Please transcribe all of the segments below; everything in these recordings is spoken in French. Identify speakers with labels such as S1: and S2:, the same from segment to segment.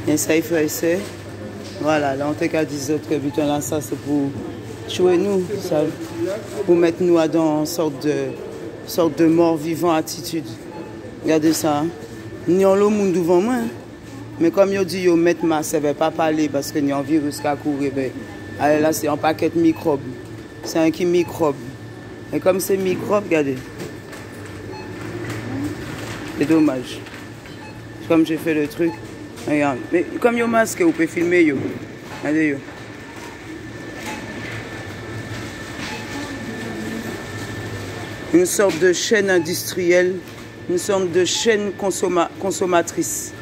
S1: Et ça, il fait essayer. Voilà, là, on t'a qu'à dire que putain, là, ça, c'est pour jouer nous, ça, pour mettre nous dans une sorte de mort-vivant attitude. Regardez ça. Hein. Nous avons le monde devant moi. Hein. Mais comme ils dit, ils mettent masque, ils ne vont pas parler parce qu'il y a un virus qui a couru. Alors là, c'est un paquet de microbes. C'est un qui microbe. Et comme c'est microbe, regardez. C'est dommage. Comme j'ai fait le truc. Regarde. Mais comme ils ont masque, vous pouvez filmer. Yo. Regardez. Yo. Une sorte de chaîne industrielle, une sorte de chaîne consommatrice.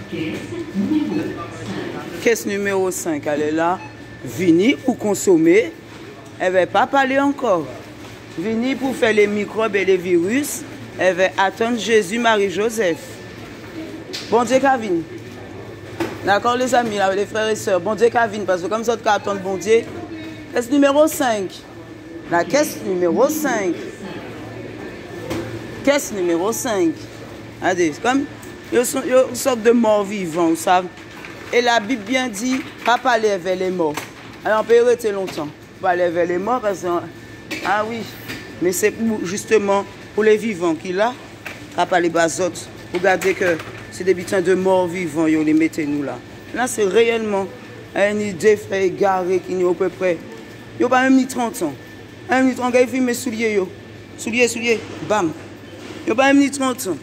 S1: Caisse numéro 5, elle est là. Vini pour consommer, elle ne va pas parler encore. Vini pour faire les microbes et les virus, elle va attendre Jésus, Marie, Joseph. Bon Dieu, Kavin. D'accord, les amis, là, les frères et sœurs. Bon Dieu, Kavin, parce que comme ça, tu attends bon Dieu. Caisse numéro 5. La caisse numéro 5. Caisse numéro 5. Regardez, c'est comme une sorte de mort vivant, vous savez. Et la Bible bien dit, pas parler vers les morts. Alors on peut y rester longtemps. Pas parler vers les morts parce que... Ah oui, mais c'est justement pour les vivants qu'il a. Pas parler bas autres. Regardez que c'est des butins de morts vivants, ils les mettez nous là. Là c'est réellement une idée fait égarée qui n'est à peu près. Il n'y a pas même ni 30 ans. Un ni 30 ans, il mes souliers yo. Souliers, bam. Il n'y a pas même ni 30 ans.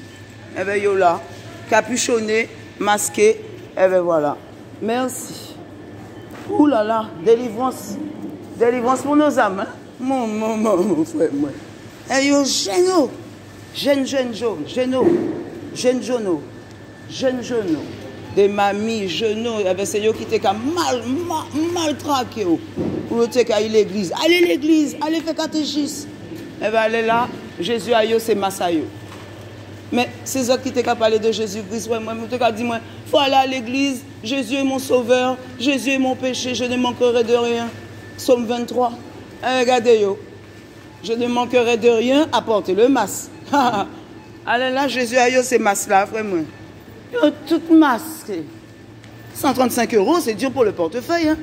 S1: Et bien yo là, capuchonné, masqué. Eh bien voilà. Merci. Ouh là là, délivrance. Délivrance pour nos âmes. Hein? Mon frère, moi. Eh yo, jeune. Des mamies, jeunes. Eh bien c'est yo qui t'es mal traqué. Pour te qu'à l'église. Allez l'église, allez faire catéchisme. Eh bien allez là, Jésus a yo, c'est Massayo. Mais ces autres qui t'ont parlé de Jésus-Christ, ouais, moi, je t'ai dit, moi, il faut aller à l'église, Jésus est mon sauveur, Jésus est mon péché, je ne manquerai de rien. Psaume 23. Regardez, yo. Je ne manquerai de rien à porter le masque. Allez là, Jésus a yo, ces masques-là, vraiment. Yo, toute masque. 135 €, c'est dur pour le portefeuille. Hein.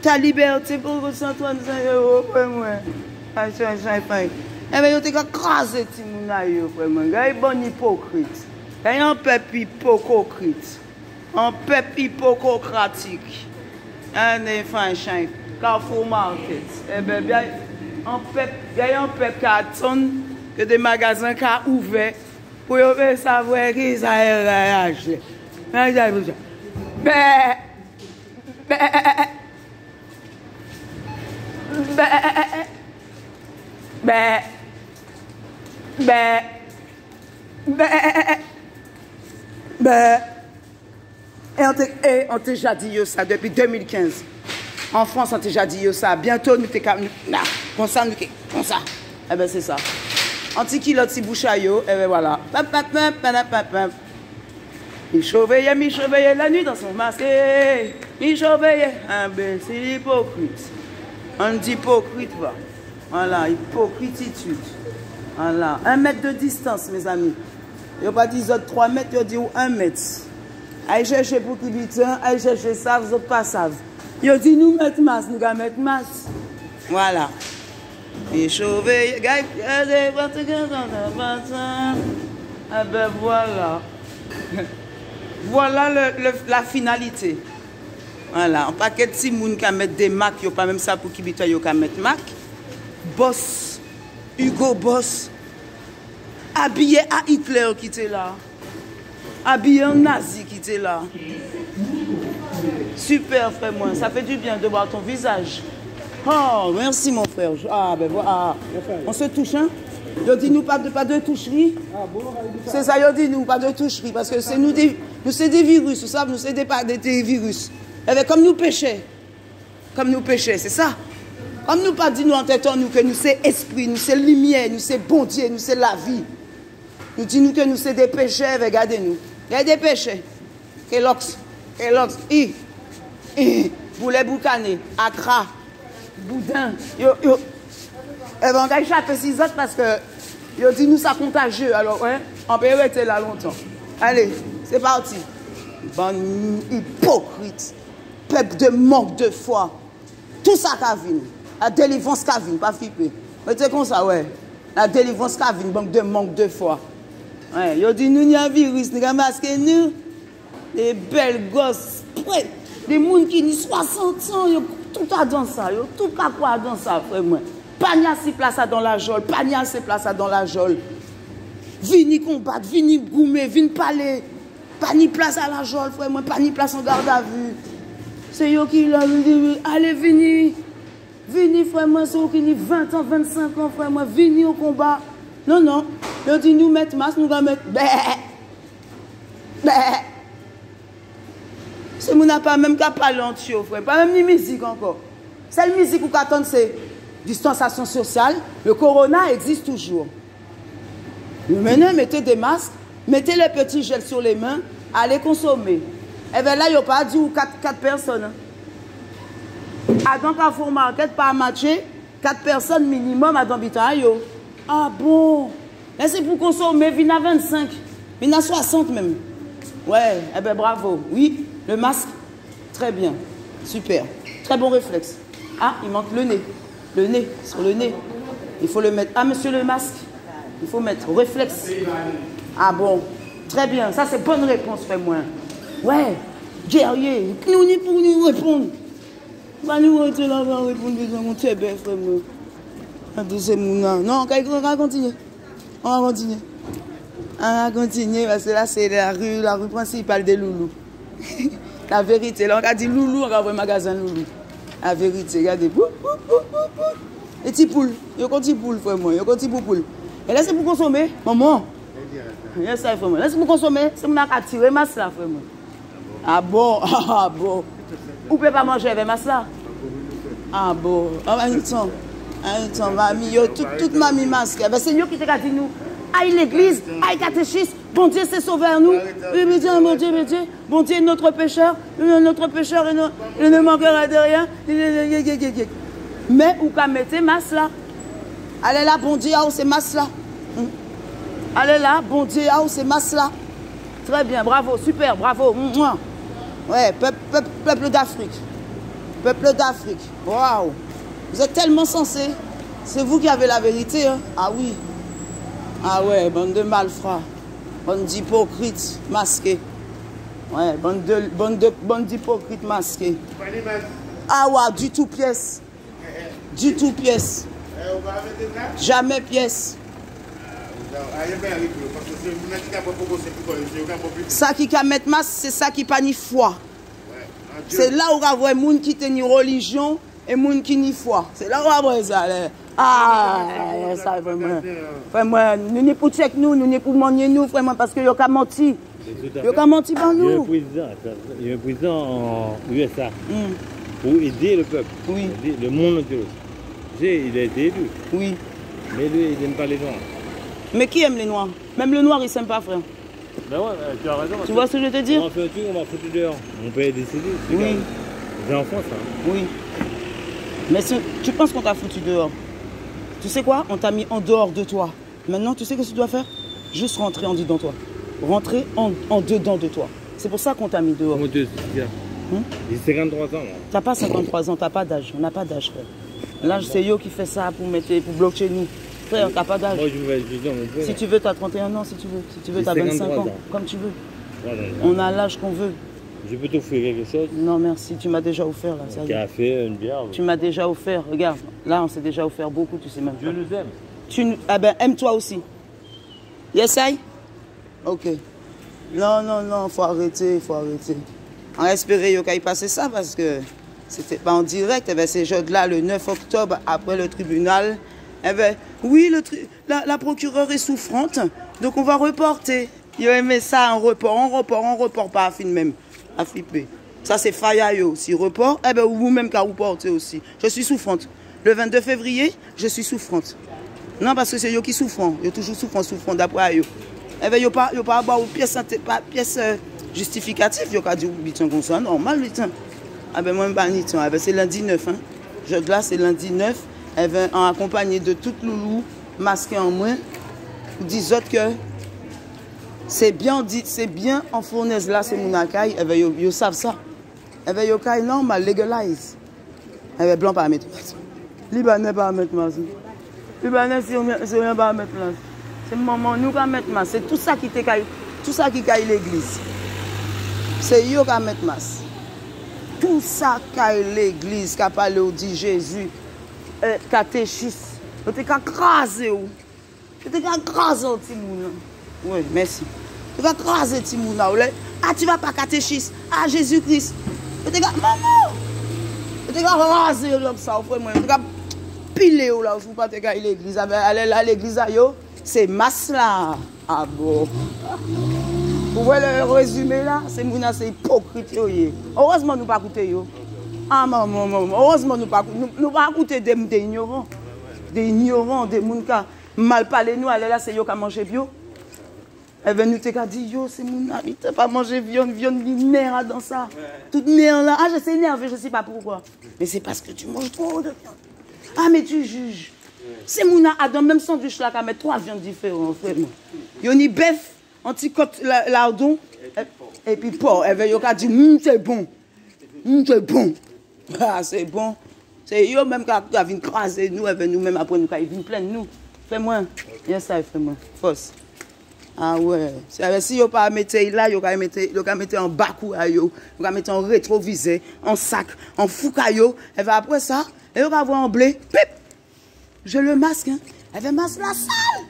S1: Ta liberté pour 135 €, vraiment. Eh bien, vous avez crasé tout le monde, vraiment. Vous avez bon hypocrite. Vous avez un peuple hypocrite. Un peuple hypocratique. Un enfant, Carrefour Market. Eh bien, il y a un peuple qui attend que des magasins qui sont ouverts pour savoir qui ça a acheté. Et on t'a déjà dit ça depuis 2015. En France, on t'a déjà dit ça. Bientôt, nous t'es comme ça, comme ça. Eh bien, c'est ça. Anti-kilote, si bouchaillot, et bien voilà. Il surveillait la nuit dans son masque. Il surveillait. Ah ben, c'est l'hypocrite. On dit hypocrite, va. Voilà, hypocrititude. Voilà. 1 mètre de distance, mes amis. Il n'y a pas dit 3 mètres, il dit 1 mètre. Allez chercher pour qui dit allez chercher ça, vous autres pas savent. Il dit nous mettre masse, nous allons mettre masse. Voilà. Et sauver, ah ben voilà. Voilà la finalité. Voilà. Un paquet de petits gens qui mettent des Mac, il n'y a pas même ça pour qui dit ils mettre Mac. Boss, Hugo Boss, habillé à Hitler qui était là. Habillé en nazi qui était là. Super frère, moi. Ça fait du bien de voir ton visage. Oh, merci mon frère. Ah, ben voilà. On se touche, hein? Yo dit nous pas de toucherie. C'est ça, yo dit nous pas de toucherie. Parce que c'est nous c'est des virus, vous savez, nous c'est des virus. Et bien, comme nous péchons, c'est ça. Comme nous pas dit nous en tête nous que nous c'est esprit, nous c'est lumière, nous c'est bon Dieu, nous c'est la vie. Nous disons que nous c'est des pécheurs, regardez-nous. Il y a des péchés. Kelox, boulet boucané, Accra, boudin. Et ben on va échapper 6 autres parce que yo dit nous ça contagieux. Alors, hein, on peut rester là longtemps. Allez, c'est parti. Bon hypocrite. Peuple de manque de foi. Tout ça qu'a venu. La délivrance qu'a venu, pas flipper. Mais c'est comme ça, ouais. La délivrance qu'a venu, manque de foi. Ouais, yo dit nous n'y a virus, nous avons masqué nous. Les belles gosses. Ouais. Les gens qui ont 60 ans, yo tout a dans ça, yo tout a quoi dans ça, frère moi. Pas n'y a si place dans la jole, pas n'y a si place dans la jole. Vini combattre, vini goumer, vini parler. Pas ni place à la jole, frère moi, pas ni place en garde à vue. C'est yo qui l'a dit, allez, vini. Vini, frère moi, c'est yo qui ont 20 ans, 25 ans, frère moi, vini au combat. Non, non. Yo dit nous mettre masque, nous allons mettre. C'est mon n'a pas même qu'à parler en tuyau, frère. Pas même ni musique encore. Celle musique ou qu'attendre, c'est distanciation sociale. Le corona existe toujours. Maintenant, mettez des masques, mettez les petits gels sur les mains, allez consommer. Et bien là, il n'y a pas dit ou 4 personnes. À dans Carrefour Market, pas matché, 4 personnes minimum à dans Bitayo. Ah bon? Là, c'est pour consommer, vin à 25, vin à 60 même. Ouais, eh bien bravo. Oui, le masque, très bien, super. Très bon réflexe. Ah, il manque le nez, sur le nez. Il faut le mettre. Ah, monsieur le masque, il faut mettre réflexe. Ah bon, très bien, ça c'est bonne réponse, fais-moi. Ouais, guerrier, nous ni pour nous répondre. Bah nous rester là, on va répondre besoin mon très belle, frère-moi. Non, on va continuer. On va continuer. On va continuer parce que là c'est la rue principale des loulous. La vérité, là on a dit loulou, on va voir un magasin loulou. La vérité, regardez. Les petits poules, il y a des petits poules, frère moi, il y a des petits poules. Et là c'est pour consommer, maman. Là c'est pour consommer, c'est pour tirer masse là, frère moi. Ah bon, ah bon. Vous ne pouvez pas manger avec masse là. Ah bon, attends, mamie, toute mamie masque. C'est nous qui t'a dit nous. Aïe l'église, aïe catéchisme, bon Dieu s'est sauvé à nous. Oui, Dieu, bon Dieu, notre pécheur, et ne manquera de rien. Mais où qu'à mettre masse là? Allez là, bon Dieu, c'est masse là. Allez là, bon Dieu, c'est masse là. Très bien, bravo, super, bravo. Ouais, peuple d'Afrique. Peuple d'Afrique. Waouh. Vous êtes tellement sensés. C'est vous qui avez la vérité. Hein? Ah oui. Ah ouais, bande de malfrats. Bande d'hypocrites masqués. Ouais, bande d'hypocrites masqués. Ah ouais, du tout pièce. Du tout pièce. Jamais pièce. Ça qui peut mettre masque, c'est ça qui pas ni foi. C'est là où on va voir les gens qui ont une religion et les gens qui n'ont foi. C'est là où on va voir ça. Ah, ça vraiment. Vraiment, nous n'est pour check nous n'est pour manger nous, vraiment, parce que ils ont menti. Ils ont menti par nous.
S2: Il y a un président en USA pour aider le peuple,
S1: oui.
S2: Aider le monde entier. Il a été élu.
S1: Oui.
S2: Mais lui, il n'aime pas les Noirs.
S1: Mais qui aime les Noirs? Même le Noir, il ne s'aime pas, frère.
S2: Ben ouais, tu as raison.
S1: Tu vois ce que je te dis?
S2: On va faire un truc, on va foutre dehors. Mon père est décédé.
S1: Oui.
S2: J'ai en France, hein.
S1: Oui. Mais tu penses qu'on t'a foutu dehors? Tu sais quoi? On t'a mis en dehors de toi. Maintenant, tu sais ce que tu dois faire? Juste rentrer en dedans de toi. Rentrer en dedans de toi. C'est pour ça qu'on t'a mis dehors.
S2: Mon Dieu, c'est ça. J'ai 53 ans. Tu
S1: n'as pas 53 ans, tu n'as pas d'âge. On n'a pas d'âge, frère. L'âge, c'est eux qui fait ça pour bloquer nous. Frère, tu n'as pas d'âge.
S2: Moi, je vais dire mon frère.
S1: Si tu veux, tu as 31 ans, si tu veux. Si tu veux, tu as 25 ans. Comme tu veux.
S2: Voilà.
S1: On a l'âge qu'on veut.
S2: Je peux t'offrir quelque chose?
S1: Non, merci. Tu m'as déjà offert, là.
S2: Un café, une bière.
S1: Tu m'as déjà offert. Regarde, là, on s'est déjà offert beaucoup, tu sais même pas.
S2: Je nous aime.
S1: Ah ben, aime-toi aussi. Yes, I? Ok. Non, faut arrêter. On a espéré qu'il passe ça parce que c'était pas en direct. Eh ben, ces jours-là, le 9 octobre, après le tribunal, eh ben, oui, la procureure est souffrante, donc on va reporter. Il a aimé ça, on report pas à fin même, à flipper. Ça, c'est Fayayo. Si report, eh ben, vous-même qu'à reporter aussi. Je suis souffrante. Le 22 février, je suis souffrante. Non, parce que c'est eux qui souffrent. Ils toujours souffrant d'après eux. Eh bien, ils n'ont pas une pièce justificative. Ils ont dit, oui, comme ça, normal, ah ben, moi, c'est lundi 9. Hein. Là, c'est lundi 9. Elle vient en accompagné de toute loulou, masquée en moins. Ils disent autres que C'est bien dit, c'est bien en fournaise là, c'est mon accueil, ils savent ça. Ils ont normal, legalize. Les blancs pas mettre masque. Libanais pas mettre masque. Libanais si on pas mettre masque. C'est maman nous qui mettre masque. C'est tout ça qui caille l'église. C'est eux qui mettre masque. Tout ça caille l'église qui a parlé au dit Jésus, catéchisme. Vous êtes crasé où? Vous êtes crasé au Timouna. Oui, merci. Tu vas craser Timouna. Ah, tu vas pas catéchisme. Ah, Jésus-Christ. Vous êtes maman. Vous êtes crasé comme ça. Vous êtes pilé là. Vous ne pouvez pas l'église. Allez là, l'église, c'est masse là. Ah bon. Vous voyez le résumé là? C'est Mouna, c'est hypocrite. Heureusement, nous ne pas écouter. Ah, maman. Heureusement, nous ne pas écouter des ignorants. Des ignorants, des gens qui mal parlé nous, allez là, c'est eux qui mangent bio. Elle veut nous dire, yo, c'est mon ami, tu n'as pas mangé viande nerf dans ça. Toute nerf là. Ah, je suis énervé, je ne sais pas pourquoi. Mais c'est parce que tu manges trop de viande. Ah, mais tu juges. C'est mon Adam, même sandwich là, qui met 3 viandes différentes, vraiment. Il y a ni bœuf, anticote lardon, et puis porc. Elle veut dire, c'est bon. C'est bon. Ah, c'est bon. C'est eux même qui viennent craser nous, elle veut nous-mêmes après nous, ils viennent plaindre nous. Fais-moi. Bien ça, fais-moi. Force. Ah ouais. Si vous pas mettre là, vous mettre en bas-cou, vous mettre en rétroviseur, en sac, en foucaillot. Et après ça, vous va avoir en blé. Pip! Je le masque. Hein. Elle va masque la salle.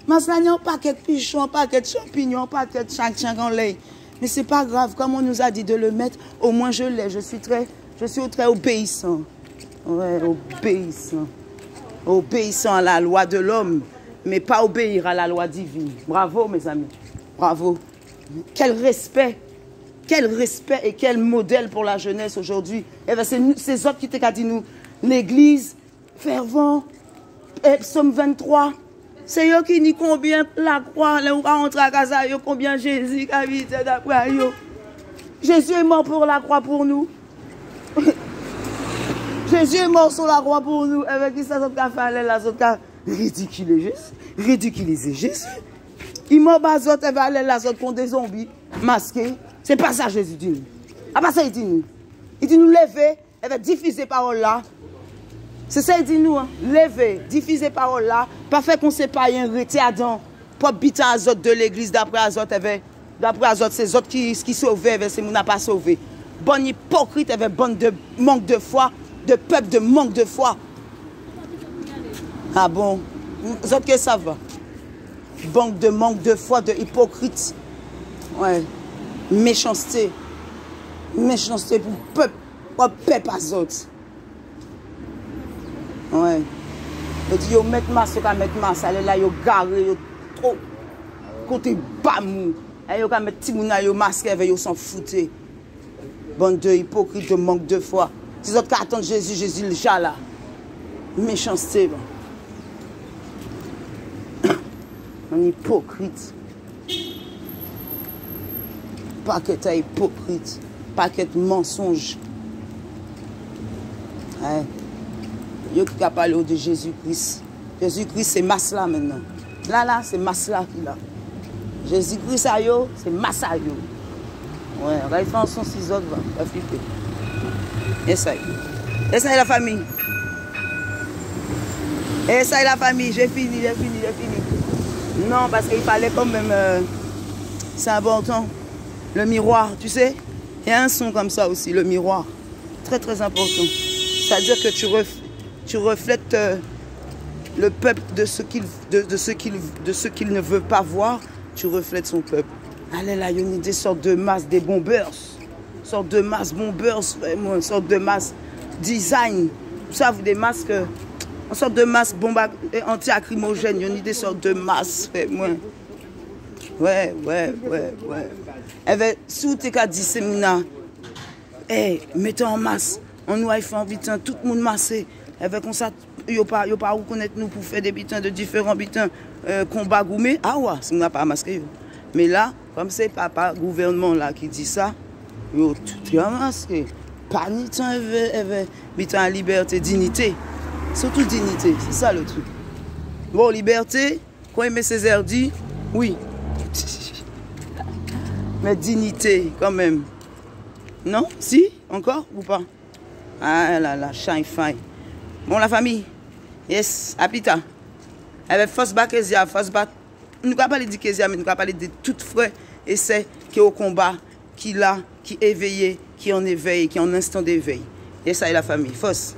S1: Masque là, un paquet de pichons, un paquet de champignons, un paquet de chank en lait. Mais c'est pas grave. Comme on nous a dit de le mettre, au moins je l'ai. Je suis très obéissant. Ouais, obéissant. Obéissant à la loi de l'homme, mais pas obéir à la loi divine. Bravo, mes amis. Bravo. Quel respect et quel modèle pour la jeunesse aujourd'hui. Eh bien, c'est ces autres qui t'ont dit nous, l'église, fervent, psaume 23. C'est eux qui disent combien la croix, là où on va rentrer à casa, combien Jésus a vu d'après eux. Jésus est mort pour la croix pour nous. Jésus est mort sur la croix pour nous. Avec qui ça, les autres qui fait les autres qui ridiculiser Jésus. Il m'a basé, elle va aller là, les autres contre des zombies masqués. C'est pas ça Jésus dit. Ah, pas ça il dit nous. Il dit nous lever, elle va diffuser parole là. C'est ça il dit nous. Hein. Lever, diffuser parole là. Pas fait qu'on sait pas, il y a un rété Adam. Pas bitan à autres de l'église d'après les autres. D'après les autres, c'est les autres qui sauvaient, c'est nous n'a pas sauvé. Bonne hypocrite, avait bonne de manque de foi. De peuple de manque de foi. Ah bon? Vous autres que ça va? Manque de foi, de hypocrite. Ouais. Méchanceté. Méchanceté pour peuple. Pour peuple à autres. Ouais. Je dis, yo mettre masse, yo mettre masse. Allez là, yo garé, yo trop. Côté bamou. Yo mettre timouna, yo masque, yo s'en fouté. Bande de hypocrite, de manque de foi. Si vous attendent Jésus, Jésus le chat là. Méchanceté. On est hypocrite. Paquet de hypocrite. Paquet de mensonges. Ouais. Yo qui a parlé de Jésus-Christ. Jésus-Christ, c'est masse là maintenant. Là, c'est masse là qui là. Jésus-Christ, c'est masse à yo. Ouais, on va faire son 6 autres, va flipper. Essaye. Essaye la famille. Essaye la famille. J'ai fini. Non, parce qu'il fallait quand même... c'est important. Le miroir, tu sais. Il y a un son comme ça aussi, le miroir. Très, très important. C'est-à-dire que tu reflètes le peuple de ce qu'il ne veut pas voir. Tu reflètes son peuple. Allez là, il y a des sortes de masses, des bombers. Une sorte de masse bombers, vraiment, une sorte de masse design. Vous savez, des masques, une sorte de masse anti-acrymogène. Il y a des sortes de masses, vraiment. Ouais. Eh bien, si vous avez dit, c'est Mouna, mettez en masse, on nous a fait un bitin, tout le monde massé. Eh bien, comme ça, il n'y a pas reconnaître nous pour faire des bitins de différents bitins, combat gourmet. Ah ouais, si on n'a pas masqué. Mais là, comme c'est papa gouvernement là qui dit ça, yo tout est masqué. Pas ni temps bitin à liberté, dignité. Surtout dignité, c'est ça le truc. Bon, liberté, quand Aimé Césaire dit, oui, Mais dignité, quand même. Non? Si? Encore ou pas? Ah là là, shine fine. Bon, la famille. Yes, à plus tard. Avec force bas Kezia, force bas. Nous ne pouvons pas parler de Kezia, mais nous pouvons parler de tout frère et c'est qui est au combat, qui est là, qui est éveillé, qui est en éveil, qui est en instant d'éveil. Et ça est la famille. Force.